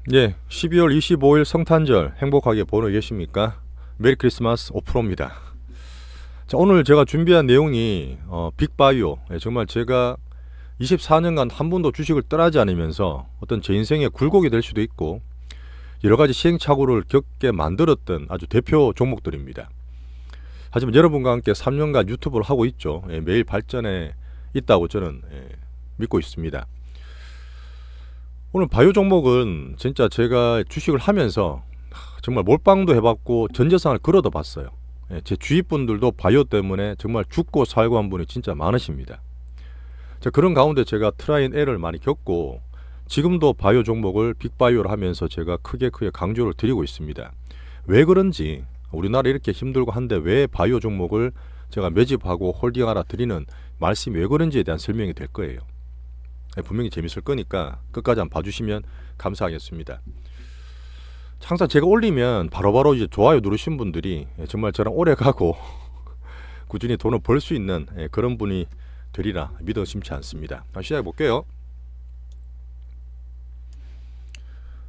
예, 12월 25일 성탄절 행복하게 보내고 계십니까? 메리 크리스마스 오프로입니다. 자, 오늘 제가 준비한 내용이 빅바이오. 정말 제가 24년간 한 번도 주식을 떠나지 않으면서 어떤 제 인생의 굴곡이 될 수도 있고 여러 가지 시행착오를 겪게 만들었던 아주 대표 종목들입니다. 하지만 여러분과 함께 3년간 유튜브를 하고 있죠. 매일 발전해 있다고 저는 믿고 있습니다. 오늘 바이오 종목은 진짜 제가 주식을 하면서 정말 몰빵도 해봤고 전재산을 걸어도 봤어요. 제 주위 분들도 바이오 때문에 정말 죽고 살고 한 분이 진짜 많으십니다. 자, 그런 가운데 제가 트라이앤 에러를 많이 겪고 지금도 바이오 종목을 빅바이오를 하면서 제가 크게 강조를 드리고 있습니다. 왜 그런지, 우리나라 이렇게 힘들고 한데 왜 바이오 종목을 제가 매집하고 홀딩하라 드리는 말씀이 왜 그런지에 대한 설명이 될 거예요. 분명히 재밌을 거니까 끝까지 한번 봐주시면 감사하겠습니다. 항상 제가 올리면 바로바로 이제 좋아요 누르신 분들이 정말 저랑 오래 가고 꾸준히 돈을 벌 수 있는 그런 분이 되리라 믿어 심지 않습니다. 시작해 볼게요.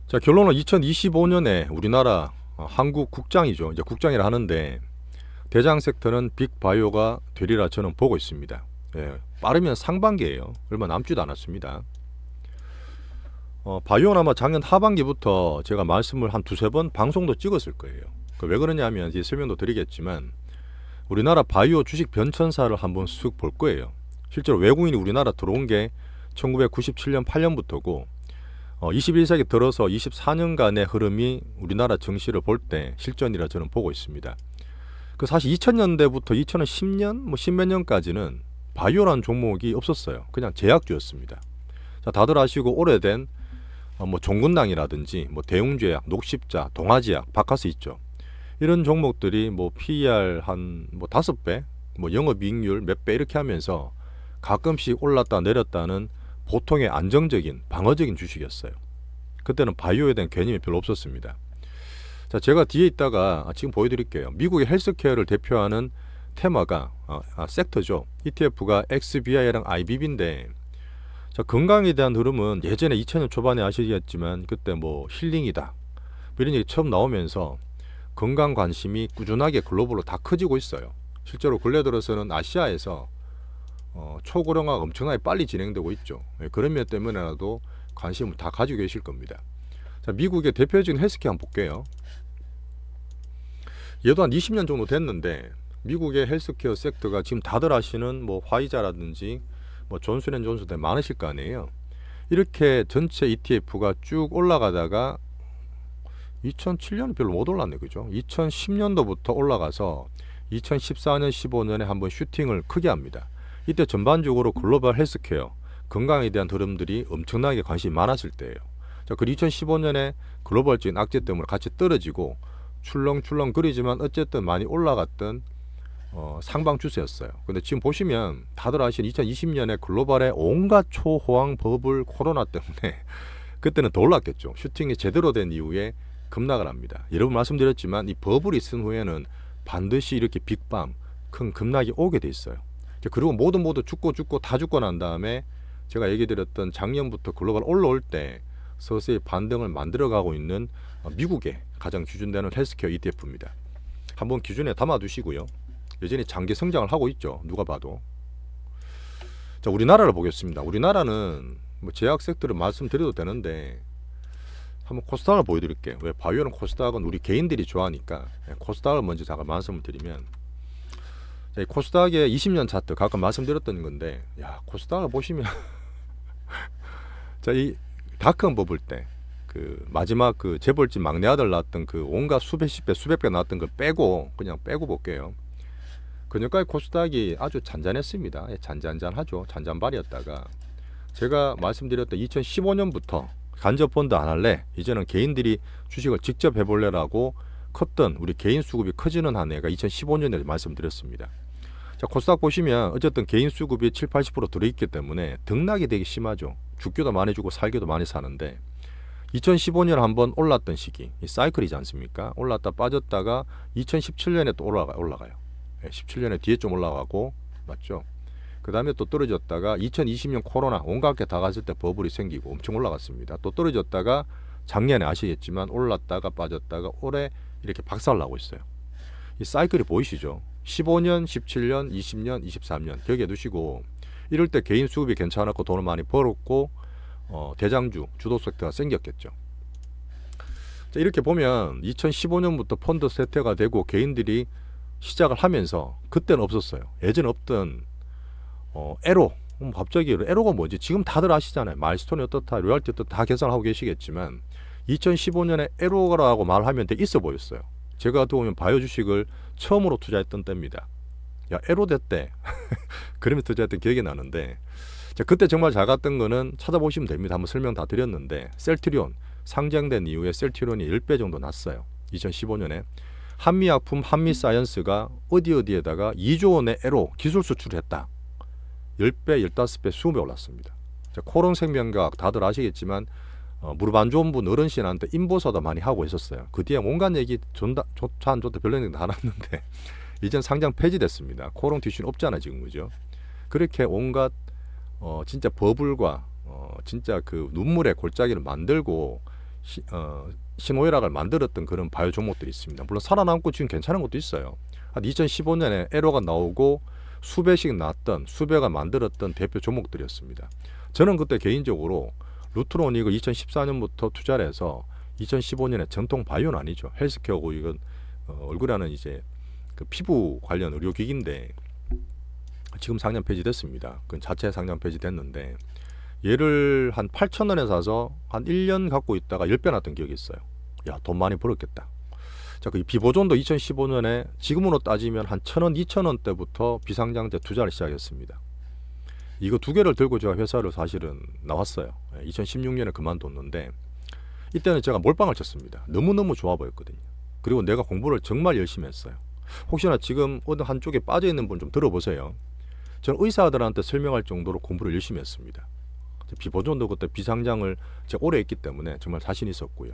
자, 결론은 2025년에 우리나라 한국 국장이죠. 이제 국장이라 하는데 대장 섹터는 빅바이오가 되리라 저는 보고 있습니다. 빠르면 상반기예요. 얼마 남지도 않았습니다. 바이오는 아마 작년 하반기부터 제가 말씀을 한 두세 번 방송도 찍었을 거예요. 왜 그러냐면 이제 설명도 드리겠지만 우리나라 바이오 주식 변천사를 한번 쓱 볼 거예요. 실제로 외국인이 우리나라 들어온 게 1997년 8년부터고 21세기 들어서 24년간의 흐름이 우리나라 증시를 볼 때 실전이라 저는 보고 있습니다. 사실 2000년대부터 2010년 뭐 십몇 년까지는 바이오라는 종목이 없었어요. 그냥 제약주였습니다. 자, 다들 아시고 오래된 뭐 종근당이라든지 뭐 대웅제약, 녹십자, 동아제약, 바카스 있죠. 이런 종목들이 뭐 PER 한 뭐 5배, 뭐 영업이익률 몇 배 이렇게 하면서 가끔씩 올랐다 내렸다는 보통의 안정적인 방어적인 주식이었어요. 그때는 바이오에 대한 개념이 별로 없었습니다. 자, 제가 뒤에 있다가 지금 보여드릴게요. 미국의 헬스케어를 대표하는 테마가 섹터죠. ETF가 XBI랑 IBB인데 자, 건강에 대한 흐름은 예전에 2000년 초반에 아시겠지만 그때 뭐 힐링이다 이런 얘기 처음 나오면서 건강 관심이 꾸준하게 글로벌로 다 커지고 있어요. 실제로 근래 들어서는 아시아에서 초고령화가 엄청나게 빨리 진행되고 있죠. 그런 면 때문에라도 관심을 다 가지고 계실 겁니다. 자, 미국의 대표적인 헬스케어 한번 볼게요. 얘도 한 20년 정도 됐는데 미국의 헬스케어 섹터가 지금 다들 아시는 뭐 화이자라든지 뭐 존슨앤존슨 많으실 거 아니에요. 이렇게 전체 ETF가 쭉 올라가다가 2007년은 별로 못 올랐네, 그죠? 2010년도부터 올라가서 2014년 15년에 한번 슈팅을 크게 합니다. 이때 전반적으로 글로벌 헬스케어 건강에 대한 흐름들이 엄청나게 관심이 많았을 때예요. 자, 그리고 2015년에 글로벌적인 악재 때문에 같이 떨어지고 출렁출렁 거리지만 어쨌든 많이 올라갔던 상방 추세였어요. 근데 지금 보시면 다들 아시는 2020년에 글로벌의 온갖 초호황 버블 코로나 때문에 그때는 더 올랐겠죠. 슈팅이 제대로 된 이후에 급락을 합니다. 여러분 말씀드렸지만 이 버블이 있은 후에는 반드시 이렇게 빅밤 큰 급락이 오게 돼 있어요. 그리고 모두 죽고 다 죽고 난 다음에 제가 얘기 드렸던 작년부터 글로벌 올라올 때 서서히 반등을 만들어가고 있는 미국의 가장 기준되는 헬스케어 ETF입니다. 한번 기준에 담아 두시고요. 여전히 장기 성장을 하고 있죠. 누가 봐도. 자, 우리나라를 보겠습니다. 우리나라는 뭐 제약 섹터를 말씀드려도 되는데 한번 코스닥을 보여드릴게요. 왜 바이오는 코스닥은 우리 개인들이 좋아하니까 코스닥을 먼저 잠깐 말씀을 드리면 자, 이 코스닥의 20년 차트 가끔 말씀드렸던 건데 야, 코스닥을 보시면 자, 이 닷컴 버블 때 그 마지막 그 재벌집 막내 아들 낳았던 그 온갖 수백십 배 수백 배 낳았던 걸 그냥 빼고 볼게요. 그녀까지 코스닥이 아주 잔잔했습니다. 잔잔하죠. 잔잔발이었다가 제가 말씀드렸던 2015년부터 간접펀드 안 할래, 이제는 개인들이 주식을 직접 해볼래라고 컸던 우리 개인 수급이 커지는 한 해가 2015년에 말씀드렸습니다. 자, 코스닥 보시면 어쨌든 개인 수급이 7, 80% 들어있기 때문에 등락이 되게 심하죠. 죽기도 많이 주고 살기도 많이 사는데 2015년에 한번 올랐던 시기, 이 사이클이지 않습니까? 올랐다 빠졌다가 2017년에 또 올라가요. 17년에 뒤에 좀 올라가고, 맞죠? 그 다음에 또 떨어졌다가 2020년 코로나 온갖 게 다 갔을 때 버블이 생기고 엄청 올라갔습니다. 또 떨어졌다가 작년에 아시겠지만 올랐다가 빠졌다가 올해 이렇게 박살나고 있어요. 이 사이클이 보이시죠? 15년, 17년, 20년, 23년 기억해 두시고, 이럴 때 개인 수급이 괜찮았고 돈을 많이 벌었고 대장주, 주도 섹터가 생겼겠죠. 자, 이렇게 보면 2015년부터 펀드 세태가 되고 개인들이 시작을 하면서 그때는 없었어요. 예전 없던 에로. 갑자기 에로가 뭐지? 지금 다들 아시잖아요. 마일스톤이 어떻다, 로얄티 어떻다 다 계산하고 계시겠지만 2015년에 에로라고 말하면 되게 있어 보였어요. 제가 어떻게 보면 바이오 주식을 처음으로 투자했던 때입니다. 야, 에로 됐대. 그러면 투자했던 기억이 나는데, 자, 그때 정말 잘 갔던 거는 찾아보시면 됩니다. 한번 설명 다 드렸는데, 셀트리온 상장된 이후에 셀트리온이 10배 정도 났어요. 2015년에 한미약품, 한미사이언스가 어디에다가 2조 원의 에로 기술 수출했다. 10배, 15배, 20배 올랐습니다. 자, 코론생명과학 다들 아시겠지만 무릎 안 좋은 분 어르신한테 인보사도 많이 하고 있었어요. 그 뒤에 온갖 얘기 좋다 안 좋다 별로 얘기 다 났는데 이젠 상장 폐지됐습니다. 코론 티슈는 없잖아 지금, 그죠? 그렇게 온갖 진짜 버블과 진짜 그 눈물의 골짜기를 만들고 신호애락을 만들었던 그런 바이오 종목들이 있습니다. 물론 살아남고 지금 괜찮은 것도 있어요. 한 2015년에 에로가 나오고 수배씩 났던, 수배가 만들었던 대표 종목들이었습니다. 저는 그때 개인적으로 루트로닉을 2014년부터 투자를 해서 2015년에 전통 바이오는 아니죠. 헬스케어고 이건 얼굴에 하는 이제 그 피부 관련 의료기기인데 지금 상장 폐지됐습니다. 그건 자체 상장 폐지됐는데 얘를 한 8,000원에 사서 한 1년 갖고 있다가 10배 났던 기억이 있어요. 야, 돈 많이 벌었겠다. 자, 그 비보존도 2015년에 지금으로 따지면 한 1,000원, 2,000원 때부터 비상장제 투자를 시작했습니다. 이거 두 개를 들고 제가 회사를 사실은 나왔어요. 2016년에 그만뒀는데 이때는 제가 몰빵을 쳤습니다. 너무너무 좋아 보였거든요. 그리고 내가 공부를 정말 열심히 했어요. 혹시나 지금 어느 한쪽에 빠져있는 분 좀 들어보세요. 저는 의사들한테 설명할 정도로 공부를 열심히 했습니다. 비보존도 그때 비상장을 제가 오래 했기 때문에 정말 자신 있었고요.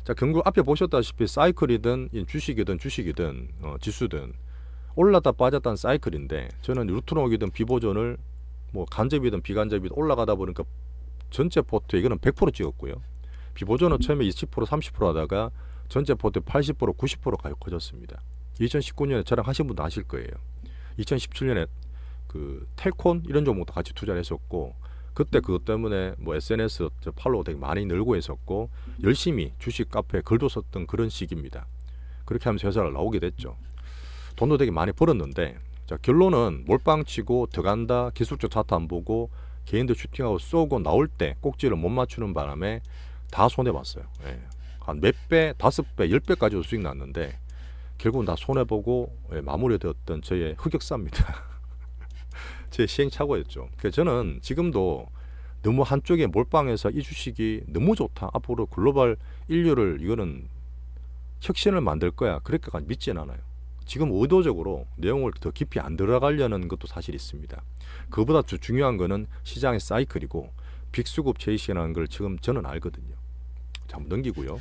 자, 결국 앞에 보셨다시피 사이클이든 주식이든 지수든 올랐다 빠졌다는 사이클인데, 저는 루트록이든 비보존을 뭐 간접이든 비간접이든 올라가다 보니까 전체 포트에 이거는 100% 찍었고요. 비보존은 처음에 20% 30% 하다가 전체 포트 80% 90%까지 커졌습니다. 2019년에 저랑 하신 분도 아실 거예요. 2017년에 그 텔콘 이런 종목도 같이 투자를 했었고, 그때 그것 때문에 뭐 SNS 팔로워 되게 많이 늘고 했었고 열심히 주식 카페에 글도 썼던 그런 시기입니다. 그렇게 하면서 회사를 나오게 됐죠. 돈도 되게 많이 벌었는데, 자, 결론은 몰빵치고 들어간다, 기술적 차트 안 보고 개인들 슈팅하고 쏘고 나올 때 꼭지를 못 맞추는 바람에 다 손해봤어요. 예. 한 몇 배, 5배, 10배까지도 수익 났는데 결국은 다 손해보고 마무리되었던 저의 흑역사입니다. 제 시행착오였죠. 그래서 저는 지금도 너무 한쪽에 몰빵해서 이 주식이 너무 좋다, 앞으로 글로벌 인류를 이거는 혁신을 만들 거야, 그렇게까지 믿지는 않아요. 지금 의도적으로 내용을 더 깊이 안 들어가려는 것도 사실 있습니다. 그보다 더 중요한 거는 시장의 사이클이고 빅수급 제이시라는 걸 지금 저는 알거든요. 자, 한번 넘기고요.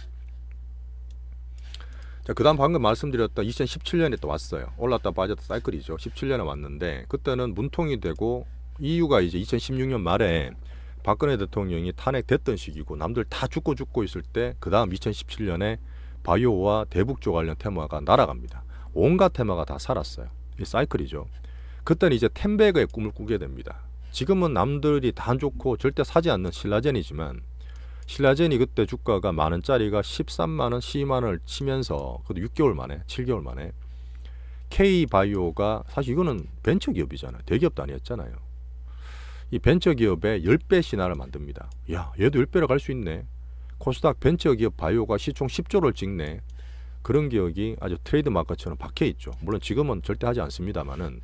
자, 그 다음 방금 말씀드렸던 2017년에 또 왔어요. 올랐다 빠졌다 사이클이죠. 17년에 왔는데 그때는 문통이 되고, 이유가 이제 2016년 말에 박근혜 대통령이 탄핵됐던 시기고 남들 다 죽고 있을 때, 그 다음 2017년에 바이오와 대북조 관련 테마가 날아갑니다. 온갖 테마가 다 살았어요. 이 사이클이죠. 그때는 이제 텐베그의 꿈을 꾸게 됩니다. 지금은 남들이 다 안 좋고 절대 사지 않는 신라젠이지만, 신라젠이 그때 주가가 만원짜리가 13만원, 12만원을 치면서 그것도 6개월 만에, 7개월 만에 K바이오가, 사실 이거는 벤처기업이잖아요. 대기업도 아니었잖아요. 이 벤처기업의 10배 신화를 만듭니다. 야, 얘도 10배를 갈 수 있네. 코스닥 벤처기업 바이오가 시총 10조를 찍네. 그런 기억이 아주 트레이드 마크처럼 박혀있죠. 물론 지금은 절대 하지 않습니다만은,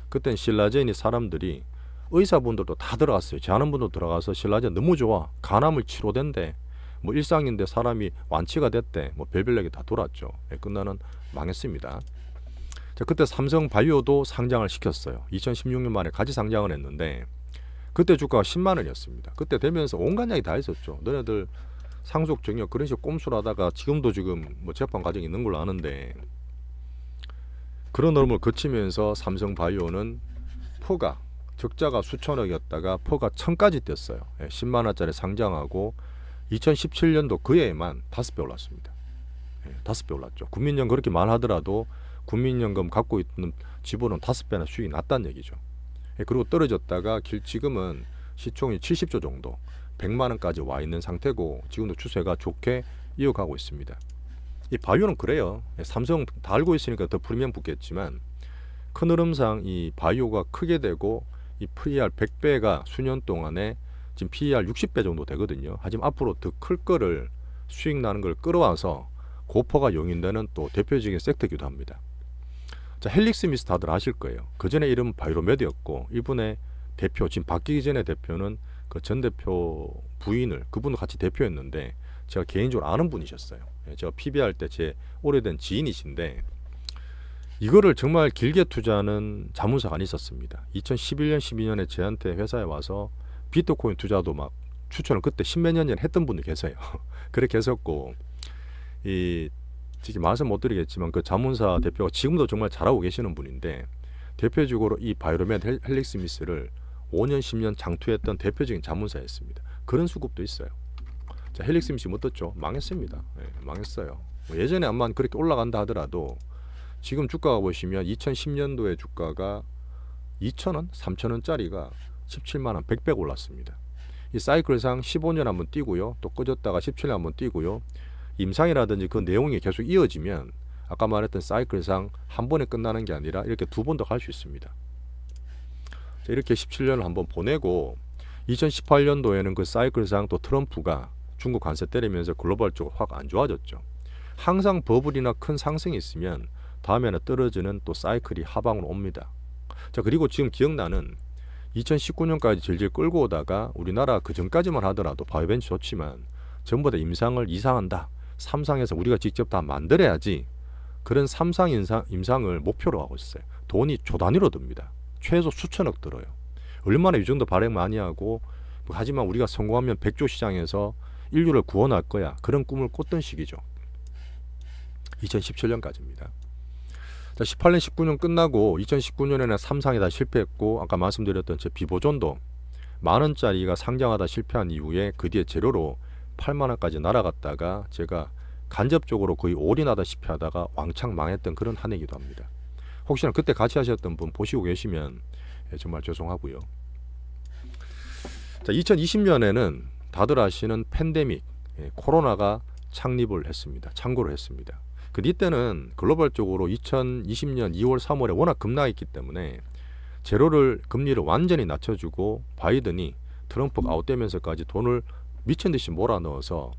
그땐 신라젠이 사람들이, 의사분들도 다 들어갔어요. 제 아는 분도 들어가서 신라젠 너무 좋아, 간암을 치료된대, 뭐 일상인데 사람이 완치가 됐대, 뭐 별별 얘기 다 돌았죠. 끝나는 망했습니다. 자, 그때 삼성바이오도 상장을 시켰어요. 2016년 말에 같이 상장을 했는데 그때 주가가 10만원이었습니다. 그때 되면서 온갖 이야기 다 있었죠. 너네들 상속 정역 그런 식으로 꼼수하다가 지금도 지금 뭐 재판 과정이 있는 걸로 아는데, 그런 어려움을 거치면서 삼성바이오는 퍼가 적자가 수천억이었다가 퍼가 1000까지 뛰었어요. 10만원짜리 상장하고 2017년도 그 해에만 5배 올랐습니다. 5배 올랐죠. 국민연금 그렇게 말하더라도 국민연금 갖고 있는 지분은 5배나 수익이 났다는 얘기죠. 그리고 떨어졌다가 지금은 시총이 70조 정도 100만 원까지 와 있는 상태고 지금도 추세가 좋게 이어가고 있습니다. 이 바이오는 그래요. 삼성 다 알고 있으니까 더 프리미엄 붙겠지만 큰 흐름상 이 바이오가 크게 되고 이 PER 100배가 수년 동안에 지금 PER 60배 정도 되거든요. 하지만 앞으로 더 클 거를 수익 나는 걸 끌어와서 고퍼가 용인되는 또 대표적인 섹터이기도 합니다. 자, 헬릭스미스 다들 아실 거예요. 그 전에 이름 바이로메드였고 이분의 대표 지금 바뀌기 전에 대표는 그 전 대표 부인을 그분도 같이 대표였는데 제가 개인적으로 아는 분이셨어요. 제가 PBR 때 제 오래된 지인이신데 이거를 정말 길게 투자하는 자문사가 있었습니다. 2011년 12년에 저한테 회사에 와서 비트코인 투자도 막 추천을 그때 십몇 년 전에 했던 분이 계세요. 그렇게 했었고 지금 말씀 못 드리겠지만 그 자문사 대표가 지금도 정말 잘하고 계시는 분인데 대표적으로 이 바이로메드 헬릭스미스를 5년 10년 장투했던 대표적인 자문사였습니다. 그런 수급도 있어요. 자, 헬릭스미스 어떻죠? 망했습니다. 망했어요. 예전에 암만 그렇게 올라간다 하더라도 지금 주가가 보시면 2010년도에 주가가 2,000원, 3,000원짜리가 17만 원, 100배 올랐습니다. 이 사이클상 15년 한번 뛰고요. 또 꺼졌다가 17년 한번 뛰고요. 임상이라든지 그 내용이 계속 이어지면 아까 말했던 사이클상 한 번에 끝나는 게 아니라 이렇게 두 번 더 갈 수 있습니다. 자, 이렇게 17년을 한번 보내고 2018년도에는 그 사이클상 또 트럼프가 중국 관세 때리면서 글로벌적으로 확 안 좋아졌죠. 항상 버블이나 큰 상승이 있으면 다음에는 떨어지는 또 사이클이 하방으로 옵니다. 자, 그리고 지금 기억나는 2019년까지 질질 끌고 오다가 우리나라 그 전까지만 하더라도 바이오벤처 좋지만 전부 다 임상을 이상한다. 3상에서 우리가 직접 다 만들어야지. 그런 3상 임상을 목표로 하고 있어요. 돈이 조 단위로 듭니다. 최소 수천억 들어요. 얼마나 이 정도 발행 많이 하고 하지만 우리가 성공하면 100조 시장에서 인류를 구원할 거야. 그런 꿈을 꿨던 시기죠. 2017년까지입니다. 자, 18년 19년 끝나고 2019년에는 3상에 다 실패했고 아까 말씀드렸던 제 비보존도 만원짜리가 상장하다 실패한 이후에 그 뒤에 재료로 8만원까지 날아갔다가 제가 간접적으로 거의 올인하다시피 하다가 왕창 망했던 그런 한 해이기도 합니다. 혹시나 그때 같이 하셨던 분 보시고 계시면 정말 죄송하고요. 자, 2020년에는 다들 아시는 팬데믹 코로나가 창립을 했습니다. 창고를 했습니다. 그 이때는 글로벌적으로 2020년 2월 3월에 워낙 급락했기 때문에 제로를 금리를 완전히 낮춰주고 바이든이 트럼프가 아웃되면서까지 돈을 미친듯이 몰아넣어서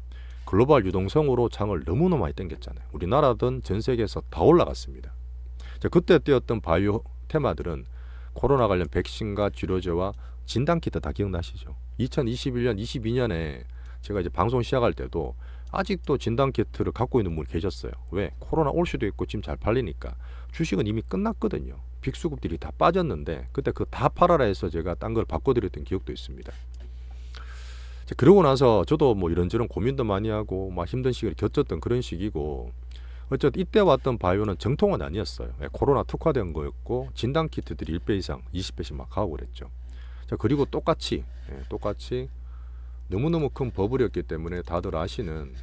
글로벌 유동성으로 장을 너무너무 많이 땡겼잖아요. 우리나라든 전 세계에서 다 올라갔습니다. 자, 그때 뛰었던 바이오 테마들은 코로나 관련 백신과 치료제와 진단키트 다 기억나시죠? 2021년, 22년에 제가 이제 방송 시작할 때도 아직도 진단키트를 갖고 있는 분이 계셨어요. 왜? 코로나 올 수도 있고 지금 잘 팔리니까. 주식은 이미 끝났거든요. 빅수급들이 다 빠졌는데 그때 그 다 팔아라 해서 제가 딴 걸 바꿔드렸던 기억도 있습니다. 자, 그러고 나서 저도 뭐 이런저런 고민도 많이 하고 막 힘든 시기를 겪었던 그런 시기고 어쨌든 이때 왔던 바이오는 정통은 아니었어요. 코로나 특화된 거였고 진단키트들이 1배 이상 20배씩 막 가고 그랬죠. 자, 그리고 똑같이 너무너무 큰 버블이었기 때문에 다들 아시는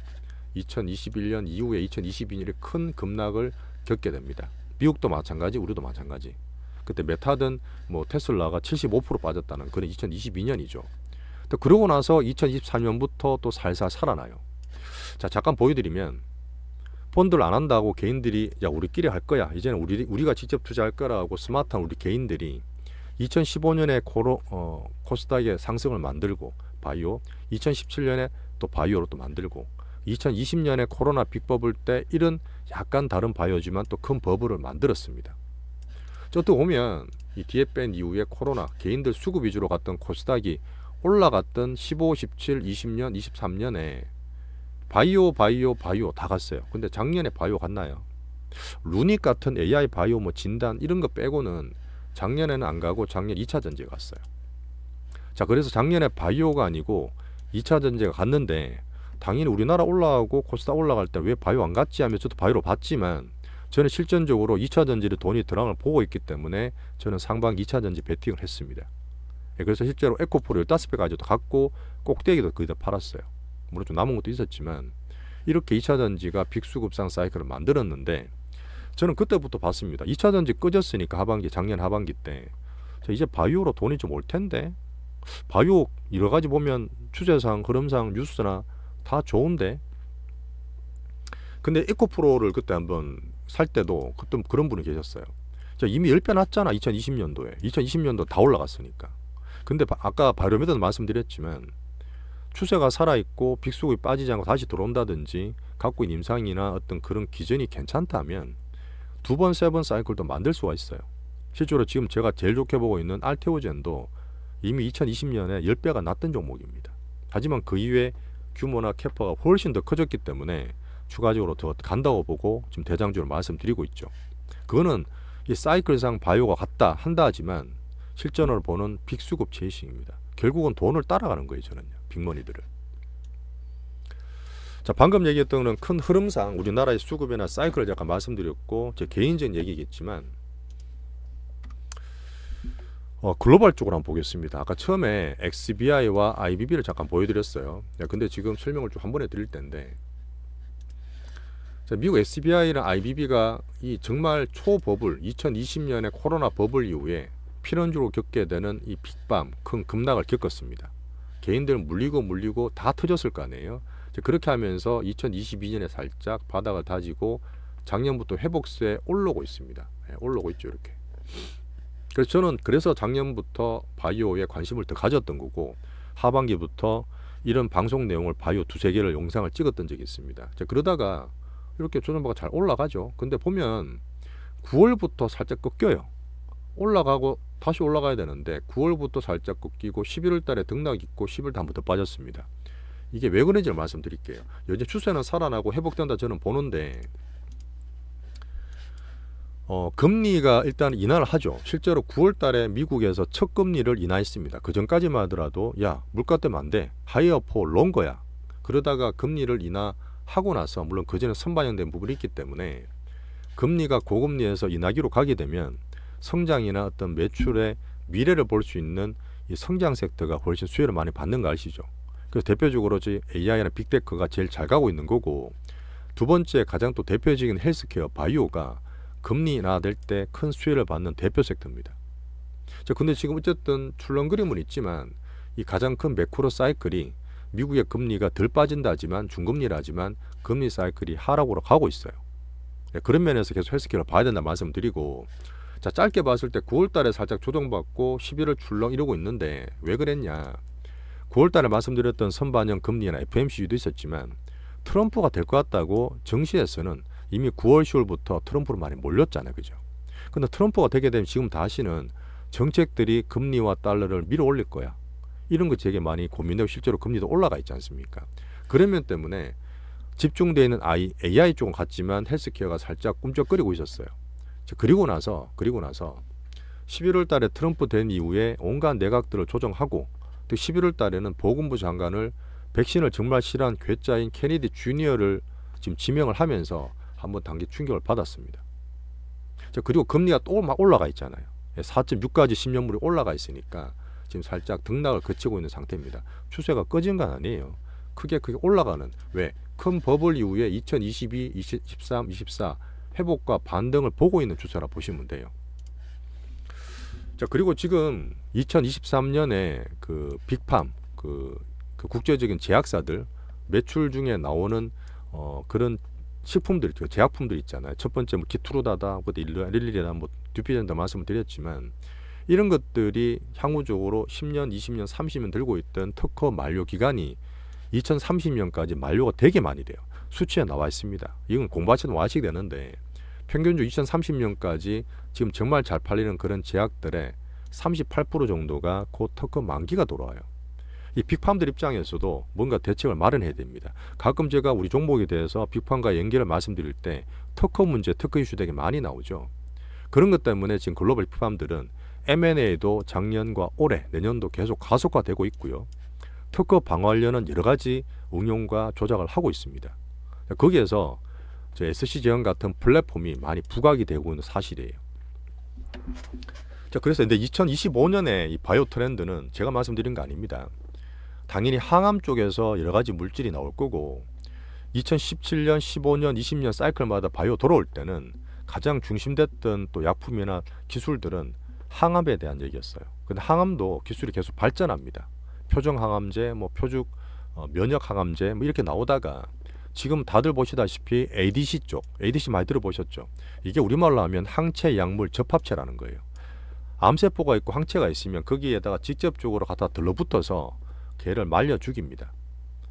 2021년 이후에 2022년에 큰 급락을 겪게 됩니다. 미국도 마찬가지, 우리도 마찬가지. 그때 메타든 뭐 테슬라가 75% 빠졌다는 그런 2022년이죠. 또 그러고 나서 2024년부터 또 살살 살아나요. 자, 잠깐 보여드리면 펀드를 안 한다고 개인들이 야 우리끼리 할 거야. 이제는 우리가 직접 투자할 거라고 스마트한 우리 개인들이 2015년에 코스닥의 상승을 만들고 바이오, 2017년에 또 바이오로 또 만들고 2020년에 코로나 빅버블 때 이런 약간 다른 바이오지만 또 큰 버블을 만들었습니다. 저또 보면 이 뒤에 뺀 이후에 코로나 개인들 수급 위주로 갔던 코스닥이 올라갔던 15, 17, 20년, 23년에 바이오 다 갔어요. 근데 작년에 바이오 갔나요? 루닉 같은 AI 바이오 뭐 진단 이런 거 빼고는 작년에는 안 가고 작년 2차 전지에 갔어요. 자, 그래서 작년에 바이오가 아니고 2차 전지가 갔는데 당연히 우리나라 올라가고 코스닥 올라갈 때 왜 바이오 안 갔지 하면 저도 바이오로 봤지만 저는 실전적으로 2차 전지를 돈이 들어간 걸 보고 있기 때문에 저는 상반기 2차 전지 베팅을 했습니다. 그래서 실제로 에코프로 15배까지도 갔고 꼭대기도 거의 다 팔았어요. 물론 좀 남은 것도 있었지만 이렇게 2차전지가 빅수급상 사이클을 만들었는데 저는 그때부터 봤습니다. 2차전지 꺼졌으니까 하반기, 작년 하반기 때 이제 바이오로 돈이 좀 올 텐데, 바이오 여러 가지 보면 추세상, 흐름상, 뉴스나 다 좋은데, 근데 에코프로를 그때 한번 살 때도 그때 그런 분이 계셨어요. 이미 10배 났잖아 2020년도에. 2020년도 다 올라갔으니까. 근데 아까 바이오메드도 말씀드렸지만 추세가 살아있고 빅수급이 빠지지 않고 다시 들어온다든지 갖고 있는 임상이나 어떤 그런 기전이 괜찮다면 두 번, 세 번 사이클도 만들 수가 있어요. 실제로 지금 제가 제일 좋게 보고 있는 알테오젠도 이미 2020년에 10배가 났던 종목입니다. 하지만 그 이후에 규모나 캐파가 훨씬 더 커졌기 때문에 추가적으로 더 간다고 보고 지금 대장주를 말씀드리고 있죠. 그거는 이 사이클상 바이오가 같다 한다 하지만 실전으로 보는 빅수급 체이싱입니다. 결국은 돈을 따라가는 거예요. 저는요. 빅머니들을. 자, 방금 얘기했던 건 큰 흐름상 우리나라의 수급이나 사이클을 잠깐 말씀드렸고 제 개인적인 얘기겠지만 글로벌 쪽으로 한번 보겠습니다. 아까 처음에 XBI와 IBB를 잠깐 보여드렸어요. 근데 지금 설명을 좀 한 번에 드릴 텐데, 자, 미국 SBI랑 IBB가 이 정말 초버블 2020년에 코로나 버블 이후에 필연적으로 겪게 되는 이 빅밤, 큰 급락을 겪었습니다. 개인들은 물리고 다 터졌을 거 아니에요. 그렇게 하면서 2022년에 살짝 바닥을 다지고 작년부터 회복세에 올라오고 있습니다. 올라오고 있죠, 이렇게. 그래서 저는 작년부터 바이오에 관심을 더 가졌던 거고, 하반기부터 이런 방송 내용을 바이오 두세 개를 영상을 찍었던 적이 있습니다. 그러다가 이렇게 조정바가 잘 올라가죠. 근데 보면 9월부터 살짝 꺾여요. 올라가고 다시 올라가야 되는데 9월부터 살짝 꺾이고 11월 달에 등락 있고 10월 달 한 번 더 빠졌습니다. 이게 왜 그런지를 말씀드릴게요. 여전히 추세는 살아나고 회복된다 저는 보는데, 금리가 일단 인하를 하죠. 실제로 9월 달에 미국에서 첫 금리를 인하했습니다. 그 전까지만 하더라도 야, 물가 때문에 안 돼. 하이어 포 롱거야. 그러다가 금리를 인하하고 나서, 물론 그 전에 선반영된 부분이 있기 때문에 금리가 고금리에서 인하기로 가게 되면 성장이나 어떤 매출의 미래를 볼 수 있는 이 성장 섹터가 훨씬 수혜를 많이 받는 거 아시죠? 그래서 대표적으로 AI나 빅테크가 제일 잘 가고 있는 거고, 두 번째 가장 또 대표적인 헬스케어 바이오가 금리 인하될 때 큰 수혜를 받는 대표 섹터입니다. 근데 지금 어쨌든 출렁거림은 있지만 이 가장 큰 매크로 사이클이 미국의 금리가 덜 빠진다지만 중금리라지만 금리 사이클이 하락으로 가고 있어요. 그런 면에서 계속 헬스케어를 봐야 된다 말씀드리고, 자, 짧게 봤을 때 9월 달에 살짝 조정받고 11월 출렁 이러고 있는데 왜 그랬냐? 9월 달에 말씀드렸던 선반영 금리나 FOMC도 있었지만 트럼프가 될 것 같다고 정시에서는 이미 9월, 10월부터 트럼프로 많이 몰렸잖아요. 그죠? 근데 트럼프가 되게 되면 지금 다시는 정책들이 금리와 달러를 밀어 올릴 거야. 이런 거 되게 많이 고민되고 실제로 금리도 올라가 있지 않습니까? 그런 면 때문에 집중되어 있는 AI 쪽은 같지만 헬스케어가 살짝 꿈쩍거리고 있었어요. 그리고 나서 11월 달에 트럼프 된 이후에 온갖 내각들을 조정하고, 또 11월 달에는 보건부 장관을 백신을 정말 싫어한 괴짜인 케네디 주니어를 지금 지명을 하면서 한번 단기 충격을 받았습니다. 그리고 금리가 또 막 올라가 있잖아요. 4.6까지 10년물이 올라가 있으니까 지금 살짝 등락을 거치고 있는 상태입니다. 추세가 꺼진 건 아니에요. 크게 올라가는, 왜? 큰 버블 이후에 2022, 23, 24 회복과 반등을 보고 있는 추세라 보시면 돼요. 자, 그리고 지금 2023년에 그 빅팜, 그 국제적인 제약사들 매출 중에 나오는 그런 식품들, 제약품들 있잖아요. 첫 번째 뭐 키투르다다, 릴리다, 뭐 듀피전다 말씀을 드렸지만 이런 것들이 향후적으로 10년, 20년, 30년 들고 있던 특허 만료 기간이 2030년까지 만료가 되게 많이 돼요. 수치에 나와 있습니다. 이건 공부하시면 와식 되는데 평균적으로 2030년까지 지금 정말 잘 팔리는 그런 제약들의 38% 정도가 곧 특허 만기가 돌아와요. 이 빅팜들 입장에서도 뭔가 대책을 마련해야 됩니다. 가끔 제가 우리 종목에 대해서 빅팜과 연계를 말씀드릴 때 특허 문제, 특허 이슈 되게 많이 나오죠. 그런 것 때문에 지금 글로벌 빅팜들은 M&A도 작년과 올해, 내년도 계속 가속화되고 있고요. 특허 방어하려는 여러 가지 응용과 조작을 하고 있습니다. 거기에서 SC제형 같은 플랫폼이 많이 부각이 되고 있는 사실이에요. 자, 그래서 근데 2025년에 이 바이오 트렌드는 제가 말씀드린 거 아닙니다. 당연히 항암 쪽에서 여러 가지 물질이 나올 거고 2017년, 15년, 20년 사이클마다 바이오 돌아올 때는 가장 중심됐던 또 약품이나 기술들은 항암에 대한 얘기였어요. 근데 항암도 기술이 계속 발전합니다. 표정 항암제, 뭐 표적 면역 항암제 뭐 이렇게 나오다가 지금 다들 보시다시피 ADC 쪽, ADC 많이 들어보셨죠? 이게 우리말로 하면 항체 약물 접합체라는 거예요. 암세포가 있고 항체가 있으면 거기에다가 직접적으로 갖다 들러붙어서 걔를 말려 죽입니다.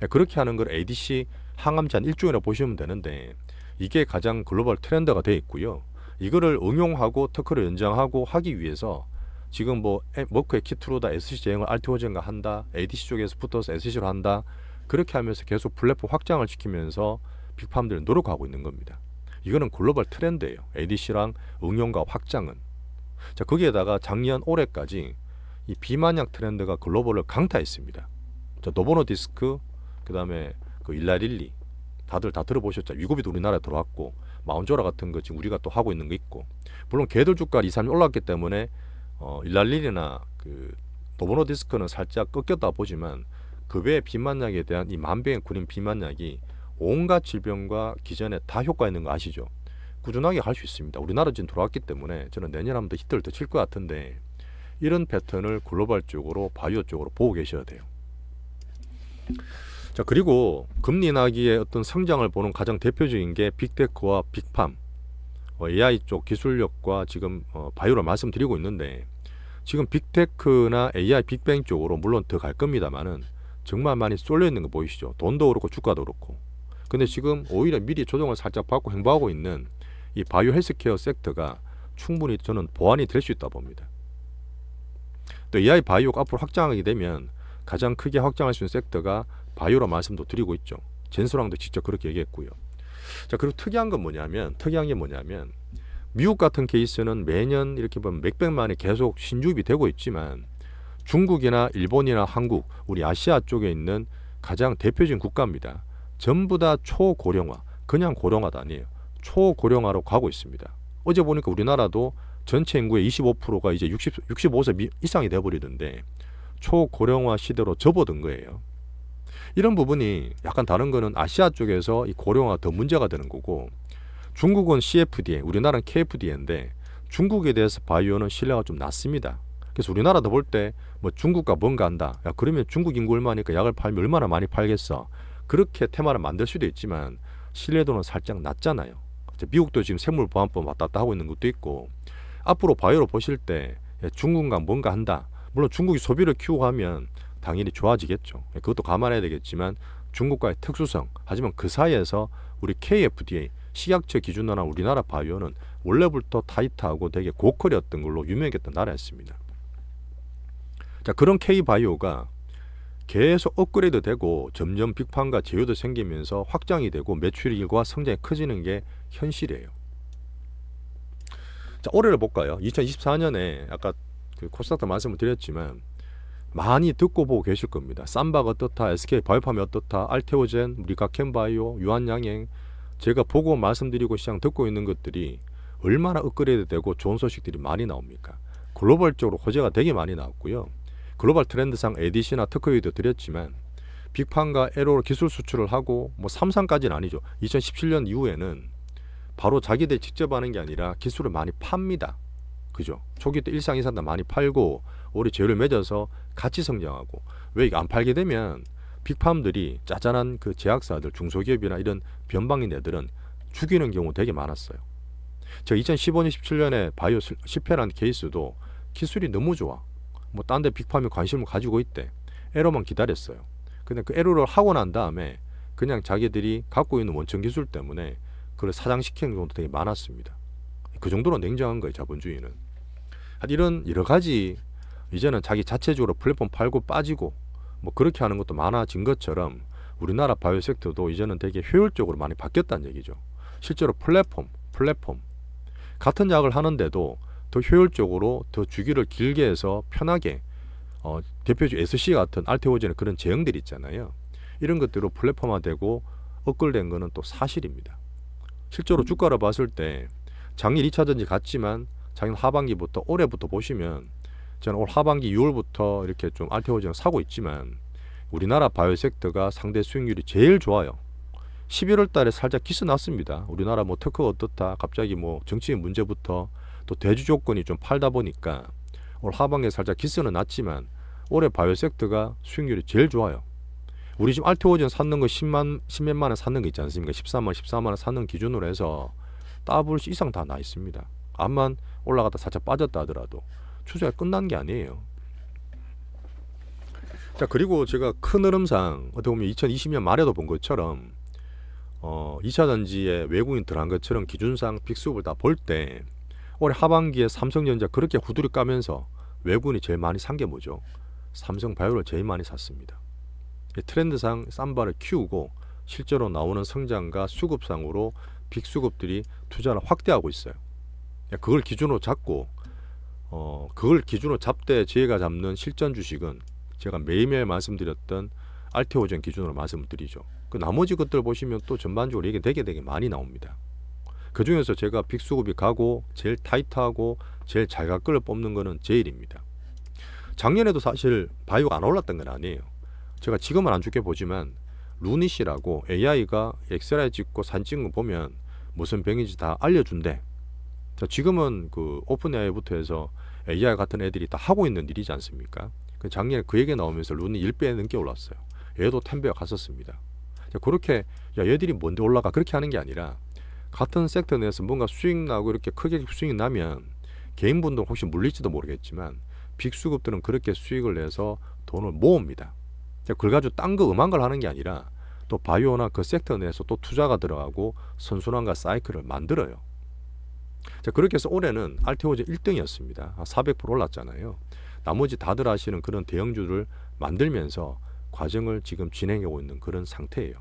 그렇게 하는 걸 ADC 항암제 한 일종이라고 보시면 되는데 이게 가장 글로벌 트렌드가 되어 있고요. 이거를 응용하고 특허를 연장하고 하기 위해서 지금 뭐 머크의 키트로다 SC 제형을 알테오젠과 한다. ADC 쪽에서 붙어서 SC로 한다. 그렇게 하면서 계속 플랫폼 확장을 시키면서 빅팜들이 노력하고 있는 겁니다. 이거는 글로벌 트렌드예요. ADC랑 응용과 확장은. 자, 거기에다가 작년 올해까지 이 비만약 트렌드가 글로벌을 강타했습니다. 자, 노보노디스크, 그 다음에 그 일라릴리 다들 다 들어보셨죠? 위고비도 우리나라에 들어왔고 마운조라 같은 거 지금 우리가 또 하고 있는 거 있고 물론 걔들 주가 2, 3이 올랐기 때문에 일랄릴이나 그 노보노디스크는 살짝 꺾였다 보지만 그 외의 비만약에 대한 이 만병의 구린 비만약이 온갖 질병과 기전에 다 효과 있는 거 아시죠? 꾸준하게 할 수 있습니다. 우리나라 지금 들어왔기 때문에 저는 내년 하면 더 히트를 더 칠 것 같은데 이런 패턴을 글로벌적으로 바이오 쪽으로 보고 계셔야 돼요. 자, 그리고 금리 인하기의 어떤 성장을 보는 가장 대표적인 게 빅테크와 빅팜, AI 쪽 기술력과 지금 바이오를 말씀드리고 있는데 지금 빅테크나 AI 빅뱅 쪽으로 물론 더 갈 겁니다만은 정말 많이 쏠려 있는 거 보이시죠? 돈도 그렇고 주가도 그렇고. 근데 지금 오히려 미리 조정을 살짝 받고 행보하고 있는 이 바이오 헬스케어 섹터가 충분히 저는 보완이 될 수 있다 봅니다. 또 AI 바이오가 앞으로 확장하게 되면 가장 크게 확장할 수 있는 섹터가 바이오라 말씀도 드리고 있죠. 젠소랑도 직접 그렇게 얘기했고요. 자, 그리고 특이한 게 뭐냐면 미국 같은 케이스는 매년 이렇게 보면 몇백만이 계속 신주입이 되고 있지만 중국이나 일본이나 한국, 우리 아시아 쪽에 있는 가장 대표적인 국가입니다. 전부 다 초고령화, 그냥 고령화도 아니에요. 초고령화로 가고 있습니다. 어제 보니까 우리나라도 전체 인구의 25%가 이제 65세 이상이 돼버리던데 초고령화 시대로 접어든 거예요. 이런 부분이 약간 다른 거는 아시아 쪽에서 이 고령화가 더 문제가 되는 거고 중국은 CFDA, 우리나라는 KFDA인데 중국에 대해서 바이오는 신뢰가 좀 낮습니다. 그래서 우리나라도 볼 때 뭐 중국과 뭔가 한다. 야, 그러면 중국 인구 얼마니까 약을 팔면 얼마나 많이 팔겠어. 그렇게 테마를 만들 수도 있지만 신뢰도는 살짝 낮잖아요. 미국도 지금 생물보안법 왔다 갔다 하고 있는 것도 있고 앞으로 바이오로 보실 때 중국과 뭔가 한다. 물론 중국이 소비를 키우고 하면 당연히 좋아지겠죠. 그것도 감안해야 되겠지만 중국과의 특수성, 하지만 그 사이에서 우리 KFDA, 식약처 기준으로 한 우리나라 바이오는 원래부터 타이트하고 되게 고퀄이었던 걸로 유명했던 나라였습니다. 자, 그런 K바이오가 계속 업그레이드 되고 점점 빅팜과 제휴도 생기면서 확장이 되고 매출일과 성장이 커지는 게 현실이에요. 자, 올해를 볼까요? 2024년에 아까 그 코스닥도 말씀을 드렸지만 많이 듣고 보고 계실 겁니다. 쌈바가 어떻다, SK바이오팜이 어떻다, 알테오젠, 우리 가켄바이오, 유한양행 제가 보고 말씀드리고 시장 듣고 있는 것들이 얼마나 업그레이드 되고 좋은 소식들이 많이 나옵니까? 글로벌적으로 호재가 되게 많이 나왔고요. 글로벌 트렌드상 ADC나 특허유도 드렸지만 빅팜과 에로로 기술 수출을 하고 뭐 3상까지는 아니죠. 2017년 이후에는 바로 자기들이 직접 하는 게 아니라 기술을 많이 팝니다. 그죠? 초기 때 1상, 2상 다 많이 팔고 우리 제휴를 맺어서 같이 성장하고 왜 이거 안 팔게 되면 빅팜들이 짜잔한 그 제약사들, 중소기업이나 이런 변방인 애들은 죽이는 경우 되게 많았어요. 제가 2015년, 17년에 바이오 실패라는 케이스도 기술이 너무 좋아. 뭐 딴 데 빅팜이 관심을 가지고 있대. 에로만 기다렸어요. 근데 그 에로를 하고 난 다음에 그냥 자기들이 갖고 있는 원천 기술 때문에 그걸 사장시키는 경우도 되게 많았습니다. 그 정도로 냉정한 거예요, 자본주의는. 이런 여러 가지 이제는 자기 자체적으로 플랫폼 팔고 빠지고 뭐 그렇게 하는 것도 많아진 것처럼 우리나라 바이오 섹터도 이제는 되게 효율적으로 많이 바뀌었다는 얘기죠. 실제로 플랫폼 같은 약을 하는데도 더 효율적으로 더 주기를 길게 해서 편하게 대표적 SC 같은 알테오젠의 그런 제형들이 있잖아요. 이런 것들로 플랫폼화되고 업글된 거는 또 사실입니다. 실제로 주가를 봤을 때 작년 2차 전지 갔지만 작년 하반기부터 올해부터 보시면 저는 올 하반기 6월부터 이렇게 좀 알테오젠을 사고 있지만 우리나라 바이오 섹터가 상대 수익률이 제일 좋아요. 11월 달에 살짝 기스 났습니다. 우리나라 뭐 특허가 어떻다, 갑자기 뭐 정치적 문제부터 또 대주 조건이 좀 팔다 보니까 올 하반기에 살짝 기스는 났지만 올해 바이오 섹터가 수익률이 제일 좋아요. 우리 지금 알테오젠 샀는 거 10몇만 원 샀는 거 있지 않습니까? 14만 원 샀는 기준으로 해서 더블 이상 다 나 있습니다. 암만 올라갔다 살짝 빠졌다 하더라도 추세가 끝난 게 아니에요. 자, 그리고 제가 큰 흐름상 어떻게 보면 2020년 말에도 본 것처럼 2차전지에 외국인 들어간 것처럼 기준상 빅스업을 다 볼 때 올해 하반기에 삼성전자 그렇게 후두리 까면서 외국인이 제일 많이 산 게 뭐죠? 삼성바이오를 제일 많이 샀습니다. 트렌드상 쌈바를 키우고 실제로 나오는 성장과 수급상으로 빅수급들이 투자를 확대하고 있어요. 그걸 기준으로 잡고 그걸 기준으로 잡되 저희가 잡는 실전 주식은 제가 매일매일 말씀드렸던 알테오젠 기준으로 말씀을 드리죠. 그 나머지 것들 보시면 또 전반적으로 이게 되게 많이 나옵니다. 그 중에서 제가 빅수급이 가고 제일 타이트하고 제일 잘 갈 거를 뽑는 거는 제일입니다. 작년에도 사실 바이오가 안 올랐던 건 아니에요. 제가 지금은 안 좋게 보지만 루닛이라고 AI가 엑스라이 찍고 사진 찍은 거 보면 무슨 병인지 다 알려준대. 자, 지금은 그 오픈 AI부터 해서 AI 같은 애들이 다 하고 있는 일이지 않습니까? 작년에 그 얘기 나오면서 루닛 1배 넘게 올랐어요. 얘도 10배가 갔었습니다. 자, 그렇게 야 얘들이 뭔데 올라가 그렇게 하는 게 아니라 같은 섹터 내에서 뭔가 수익 나고 이렇게 크게 수익이 나면 개인분들은 혹시 물릴지도 모르겠지만 빅수급들은 그렇게 수익을 내서 돈을 모읍니다. 그걸 가지고 딴 거 음한 걸 하는 게 아니라 또 바이오나 그 섹터 내에서 또 투자가 들어가고 선순환과 사이클을 만들어요. 자, 그렇게 해서 올해는 알테오젠 1등이었습니다. 400% 올랐잖아요. 나머지 다들 하시는 그런 대형주를 만들면서 과정을 지금 진행하고 있는 그런 상태예요.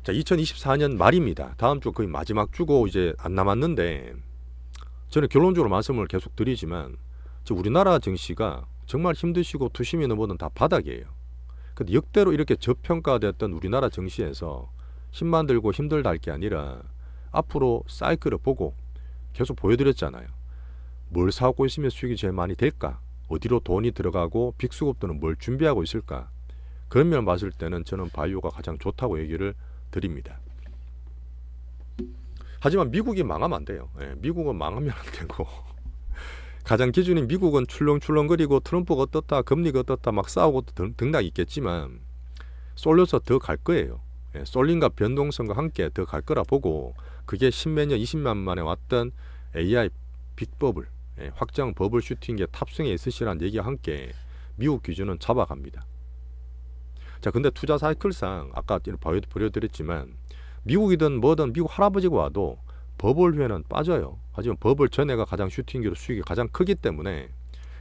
자, 2024년 말입니다. 다음 주 거의 마지막 주고 이제 안 남았는데 저는 결론적으로 말씀을 계속 드리지만 우리나라 증시가 정말 힘드시고 투심이 넘어든 다 바닥이에요. 근데 역대로 이렇게 저평가됐던 우리나라 증시에서 힘만 들고 힘들다 할 게 아니라 앞으로 사이클을 보고 계속 보여드렸잖아요. 뭘 사고 있으면 수익이 제일 많이 될까? 어디로 돈이 들어가고 빅수급들은 뭘 준비하고 있을까? 그런 면을 봤을 때는 저는 바이오가 가장 좋다고 얘기를 드립니다. 하지만 미국이 망하면 안 돼요. 미국은 망하면 안 되고 가장 기준인 미국은 출렁출렁거리고 트럼프가 어떻다 금리가 어떻다 막 싸우고 등등 있겠지만 쏠려서 더 갈 거예요. 쏠림과 변동성과 함께 더 갈 거라 보고 그게 10몇 년 20년 만에 왔던 AI 빅버블 확장 버블 슈팅의 탑승에 있으시라는 얘기와 함께 미국 기준은 잡아갑니다. 자, 근데 투자 사이클상 아까 보여드렸지만 미국이든 뭐든 미국 할아버지가 와도 버블 후에는 빠져요. 하지만 버블 전에가 가장 슈팅기로 수익이 가장 크기 때문에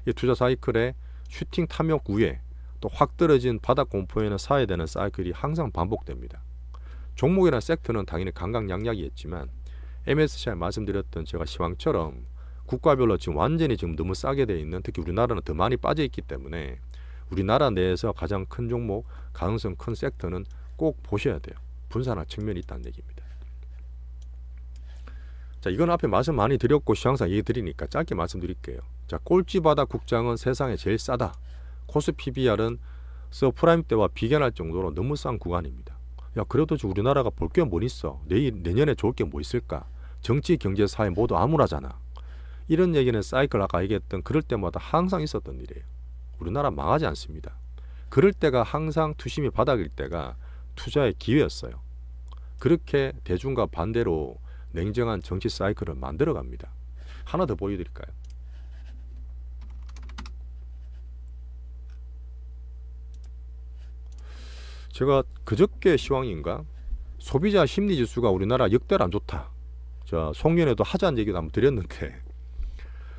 이 투자 사이클의 슈팅 탐욕 후에 또 확 떨어진 바닥 공포에는 사야 되는 사이클이 항상 반복됩니다. 종목이나 섹터는 당연히 강강약약이었지만 MSCI 말씀드렸던 제가 시황처럼 국가별로 지금 완전히 지금 너무 싸게 돼 있는 특히 우리나라는 더 많이 빠져 있기 때문에 우리나라 내에서 가장 큰 종목 가능성 큰 섹터는 꼭 보셔야 돼요. 분산화 측면이 있다는 얘기입니다. 자, 이건 앞에 말씀 많이 드렸고 시황상 얘기 드리니까 짧게 말씀드릴게요. 자, 꼴찌바닥 국장은 세상에 제일 싸다. 코스 PBR은 서프라임 때와 비견할 정도로 너무 싼 구간입니다. 야, 그래도 우리나라가 볼 게 뭘 있어? 내년에 좋을 게 뭐 있을까? 정치, 경제, 사회 모두 암울하잖아. 이런 얘기는 사이클 아까 얘기했던 그럴 때마다 항상 있었던 일이에요. 우리나라 망하지 않습니다. 그럴 때가 항상 투심이 바닥일 때가 투자의 기회였어요. 그렇게 대중과 반대로 냉정한 정치 사이클을 만들어 갑니다. 하나 더 보여드릴까요? 제가 그저께 시황인가 소비자 심리지수가 우리나라 역대로 안 좋다. 자, 송년회도 하자는 얘기도 한번 드렸는데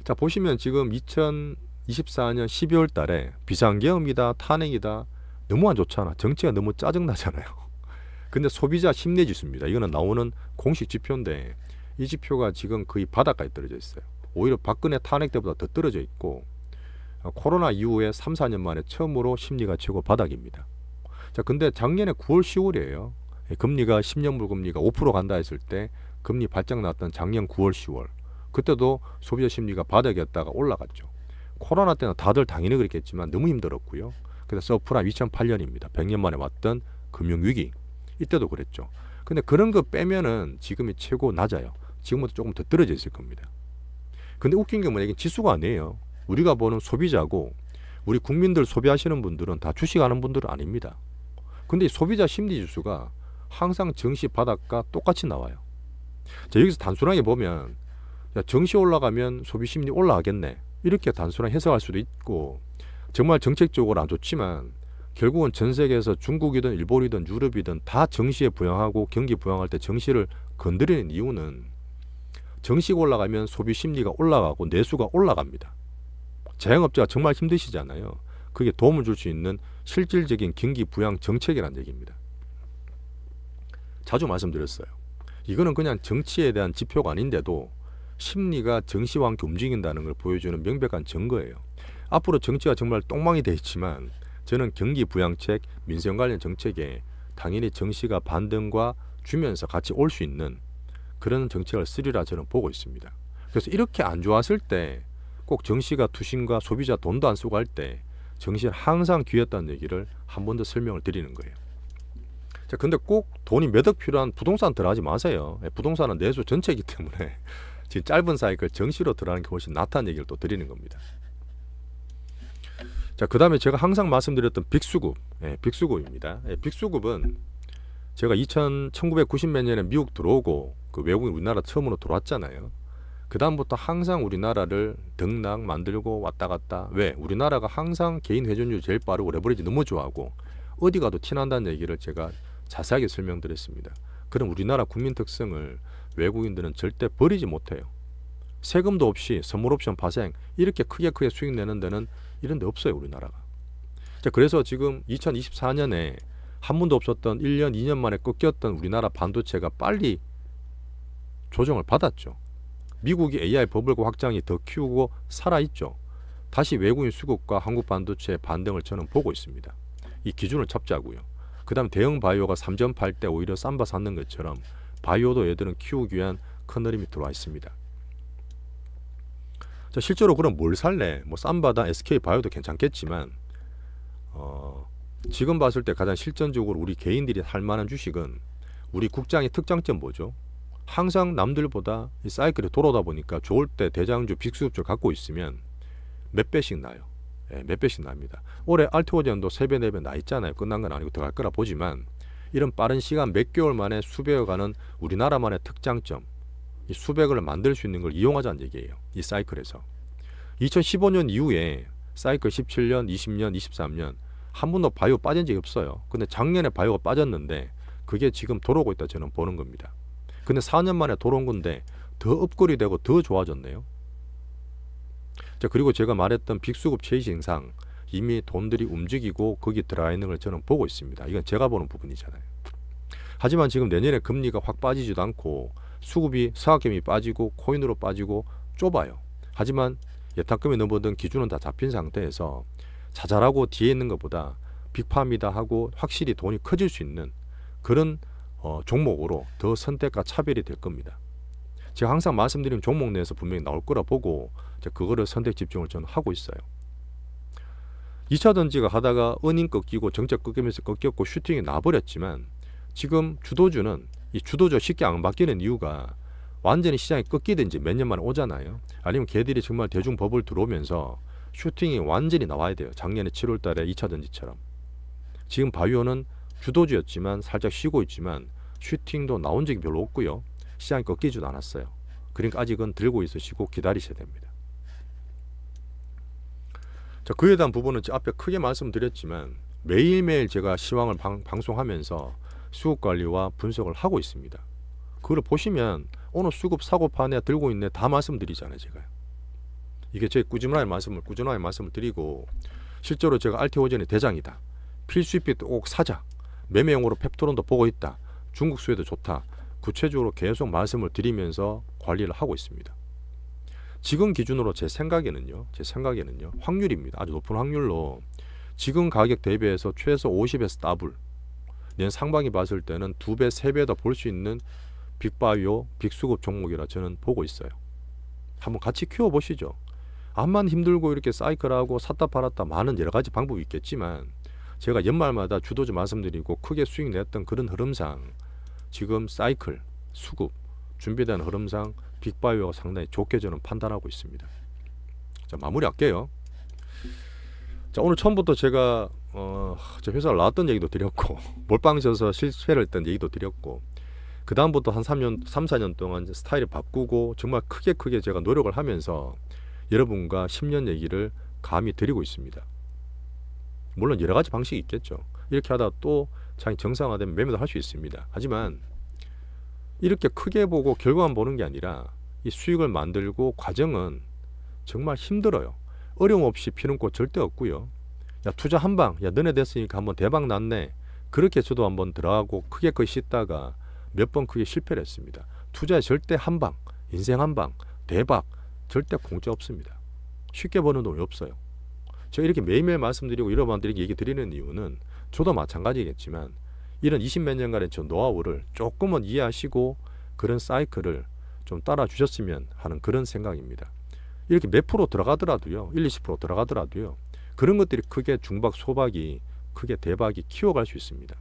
자, 보시면 지금 2024년 12월 달에 비상계엄이다 탄핵이다 너무 안 좋잖아. 정치가 너무 짜증나잖아요. 근데 소비자 심리지수입니다. 이거는 나오는 공식 지표인데 이 지표가 지금 거의 바닥까지 떨어져 있어요. 오히려 박근혜 탄핵 때보다 더 떨어져 있고 코로나 이후에 3, 4년 만에 처음으로 심리가 최고 바닥입니다. 자, 근데 작년에 9월 10월이에요. 금리가 10년물 금리가 5% 간다 했을 때 금리 발작 났던 작년 9월 10월 그때도 소비자 심리가 바닥이었다가 올라갔죠. 코로나 때는 다들 당연히 그랬겠지만 너무 힘들었고요. 그래서 서프라임 2008년입니다. 100년 만에 왔던 금융위기. 이때도 그랬죠. 근데 그런 거 빼면은 지금이 최고 낮아요. 지금보다 조금 더 떨어져 있을 겁니다. 근데 웃긴 게 뭐냐, 이게 지수가 아니에요. 우리가 보는 소비자고 우리 국민들 소비하시는 분들은 다 주식하는 분들은 아닙니다. 근데 이 소비자 심리 지수가 항상 증시 바닥과 똑같이 나와요. 자, 여기서 단순하게 보면 야, 증시 올라가면 소비 심리 올라가겠네, 이렇게 단순하게 해석할 수도 있고, 정말 정책적으로 안 좋지만 결국은 전 세계에서 중국이든 일본이든 유럽이든 다 정시에 부양하고 경기 부양할 때 정시를 건드리는 이유는 정시가 올라가면 소비 심리가 올라가고 내수가 올라갑니다. 자영업자가 정말 힘드시잖아요. 그게 도움을 줄 수 있는 실질적인 경기 부양 정책이라는 얘기입니다. 자주 말씀드렸어요. 이거는 그냥 정치에 대한 지표가 아닌데도 심리가 정시와 함께 움직인다는 걸 보여주는 명백한 증거예요. 앞으로 정치가 정말 똥망이 돼 있지만 저는 경기 부양책, 민생 관련 정책에 당연히 정시가 반등과 주면서 같이 올 수 있는 그런 정책을 쓰리라 저는 보고 있습니다. 그래서 이렇게 안 좋았을 때 꼭 정시가 투신과 소비자 돈도 안 쓰고 할 때 정시는 항상 귀했다는 얘기를 한 번 더 설명을 드리는 거예요. 자, 근데 꼭 돈이 몇 억 필요한 부동산 들어가지 마세요. 부동산은 내수 전체이기 때문에 지금 짧은 사이클 정시로 들어가는 게 훨씬 낫다는 얘기를 또 드리는 겁니다. 자, 그 다음에 제가 항상 말씀드렸던 빅수급, 빅수급입니다. 빅수급은 제가 1990 몇 년에 미국 들어오고 그 외국인 우리나라 처음으로 들어왔잖아요. 그 다음부터 항상 우리나라를 등락 만들고 왔다 갔다. 왜? 우리나라가 항상 개인 회전율이 제일 빠르고 레버리지 너무 좋아하고 어디 가도 티난다는 얘기를 제가 자세하게 설명드렸습니다. 그럼 우리나라 국민 특성을 외국인들은 절대 버리지 못해요. 세금도 없이 선물 옵션 파생 이렇게 크게 수익 내는 데는 이런 데 없어요, 우리나라가. 자, 그래서 지금 2024년에 한 번도 없었던 1년, 2년 만에 꺾였던 우리나라 반도체가 빨리 조정을 받았죠. 미국이 AI 버블과 확장이 더 키우고 살아있죠. 다시 외국인 수급과 한국 반도체의 반등을 저는 보고 있습니다. 이 기준을 잡자고요. 그 다음 대형 바이오가 3.8 때 오히려 쌈바 샀는 것처럼 바이오도 얘들은 키우기 위한 큰 흐름이 들어와 있습니다. 자, 실제로 그럼 뭘 살래? 뭐 쌈바다 SK 바이오도 괜찮겠지만 지금 봤을 때 가장 실전적으로 우리 개인들이 할 만한 주식은 우리 국장의 특장점 뭐죠? 항상 남들보다 이 사이클이 돌아오다 보니까 좋을 때 대장주 빅수급주 갖고 있으면 몇 배씩 나요. 몇 배씩 납니다. 올해 알트오젠도 3배 4배 나 있잖아요. 끝난 건 아니고 들어갈 거라 보지만 이런 빠른 시간 몇 개월 만에 수배어가는 우리나라만의 특장점, 이 수백을 만들 수 있는 걸 이용하자는 얘기예요. 이 사이클에서 2015년 이후에 사이클 17년, 20년, 23년 한 번도 바이오 빠진 적이 없어요. 근데 작년에 바이오가 빠졌는데 그게 지금 돌아오고 있다 저는 보는 겁니다. 근데 4년 만에 돌아온 건데 더 업글이 되고 더 좋아졌네요. 자, 그리고 제가 말했던 빅수급 체이시 증상 이미 돈들이 움직이고 거기 들어가 있는 걸 저는 보고 있습니다. 이건 제가 보는 부분이잖아요. 하지만 지금 내년에 금리가 확 빠지지도 않고 수급이 서학금이 빠지고 코인으로 빠지고 좁아요. 하지만 예탁금이 넘어든 기준은 다 잡힌 상태에서 자잘하고 뒤에 있는 것보다 빅팜이다 하고 확실히 돈이 커질 수 있는 그런 종목으로 더 선택과 차별이 될 겁니다. 제가 항상 말씀드린 종목 내에서 분명히 나올 거라 보고 그거를 선택 집중을 저는 하고 있어요. 2차 던지가 하다가 어닝 꺾이고 정책 꺾이면서 꺾였고 슈팅이 나버렸지만 지금 주도주는 이 주도주가 쉽게 안 바뀌는 이유가 완전히 시장이 꺾이든지 몇 년 만에 오잖아요. 아니면 걔들이 정말 대중 버블 들어오면서 슈팅이 완전히 나와야 돼요. 작년에 7월 달에 2차 던지처럼. 지금 바이오는 주도주였지만 살짝 쉬고 있지만 슈팅도 나온 적이 별로 없고요. 시장이 꺾이지도 않았어요. 그러니까 아직은 들고 있으시고 기다리셔야 됩니다. 자, 그에 대한 부분은 앞에 크게 말씀드렸지만 매일매일 제가 시황을 방송하면서 수급 관리와 분석을 하고 있습니다. 그걸 보시면 오늘 수급 사고 파네 들고 있네 다 말씀드리잖아요. 제가 이게 제 꾸준하게 말씀을 드리고 실제로 제가 알티오젠의 대장이다. 필수입비 꼭 사자. 매매용으로 펩토론도 보고 있다. 중국 수혜도 좋다. 구체적으로 계속 말씀을 드리면서 관리를 하고 있습니다. 지금 기준으로 제 생각에는요. 확률입니다. 아주 높은 확률로 지금 가격 대비해서 최소 50에서 더블. 내년 상반기 봤을 때는 2배, 3배 더 볼 수 있는 빅바이오, 빅수급 종목이라 저는 보고 있어요. 한번 같이 키워보시죠. 암만 힘들고 이렇게 사이클하고 샀다 팔았다 많은 여러 가지 방법이 있겠지만 제가 연말마다 주도주 말씀드리고 크게 수익 냈던 그런 흐름상 지금 사이클, 수급, 준비된 흐름상 빅바이오가 상당히 좋게 저는 판단하고 있습니다. 자, 마무리할게요. 자, 오늘 처음부터 제가 제 회사를 나왔던 얘기도 드렸고 몰빵 져서 실패를 했던 얘기도 드렸고 그 다음부터 한 3년, 4년 동안 스타일을 바꾸고 정말 크게 제가 노력을 하면서 여러분과 10년 얘기를 감히 드리고 있습니다. 물론 여러 가지 방식이 있겠죠. 이렇게 하다 또 장이 정상화되면 매매도 할 수 있습니다. 하지만 이렇게 크게 보고 결과만 보는 게 아니라 이 수익을 만들고 과정은 정말 힘들어요. 어려움 없이 피는 꽃 절대 없고요. 야, 투자 한 방, 야, 너네 됐으니까 한번 대박 났네. 그렇게 저도 한번 들어가고 크게 씻다가 몇 번 크게 실패를 했습니다. 투자에 절대 한 방, 인생 한 방, 대박 절대 공짜 없습니다. 쉽게 버는 돈이 없어요. 제가 이렇게 매일매일 말씀드리고 여러분들에게 얘기 드리는 이유는 저도 마찬가지겠지만 이런 20몇 년간의 저 노하우를 조금은 이해하시고 그런 사이클을 좀 따라 주셨으면 하는 그런 생각입니다. 이렇게 몇 프로 들어가더라도요, 1, 20% 들어가더라도요, 그런 것들이 크게 중박, 소박이, 크게 대박이 키워갈 수 있습니다.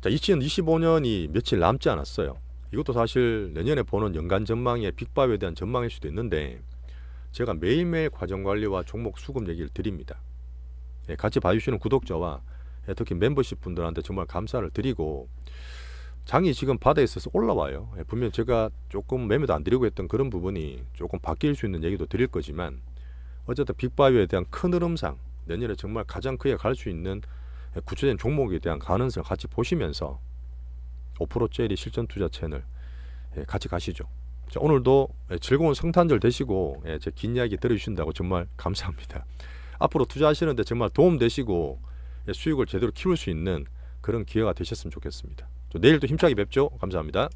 자, 2025년이 며칠 남지 않았어요. 이것도 사실 내년에 보는 연간 전망의 빅바이오에 대한 전망일 수도 있는데 제가 매일매일 과정관리와 종목 수급 얘기를 드립니다. 같이 봐주시는 구독자와 특히 멤버십 분들한테 정말 감사를 드리고 장이 지금 바닥에 있어서 올라와요. 분명 제가 조금 매매도 안 드리고 했던 그런 부분이 조금 바뀔 수 있는 얘기도 드릴 거지만 어쨌든 빅바이오에 대한 큰 흐름상 내년에 정말 가장 크게 갈 수 있는 구체적인 종목에 대한 가능성을 같이 보시면서 5%짜리 실전투자 채널 같이 가시죠. 자, 오늘도 즐거운 성탄절 되시고 제 긴 이야기 들어주신다고 정말 감사합니다. 앞으로 투자하시는데 정말 도움되시고 수익을 제대로 키울 수 있는 그런 기회가 되셨으면 좋겠습니다. 내일 또 힘차게 뵙죠. 감사합니다.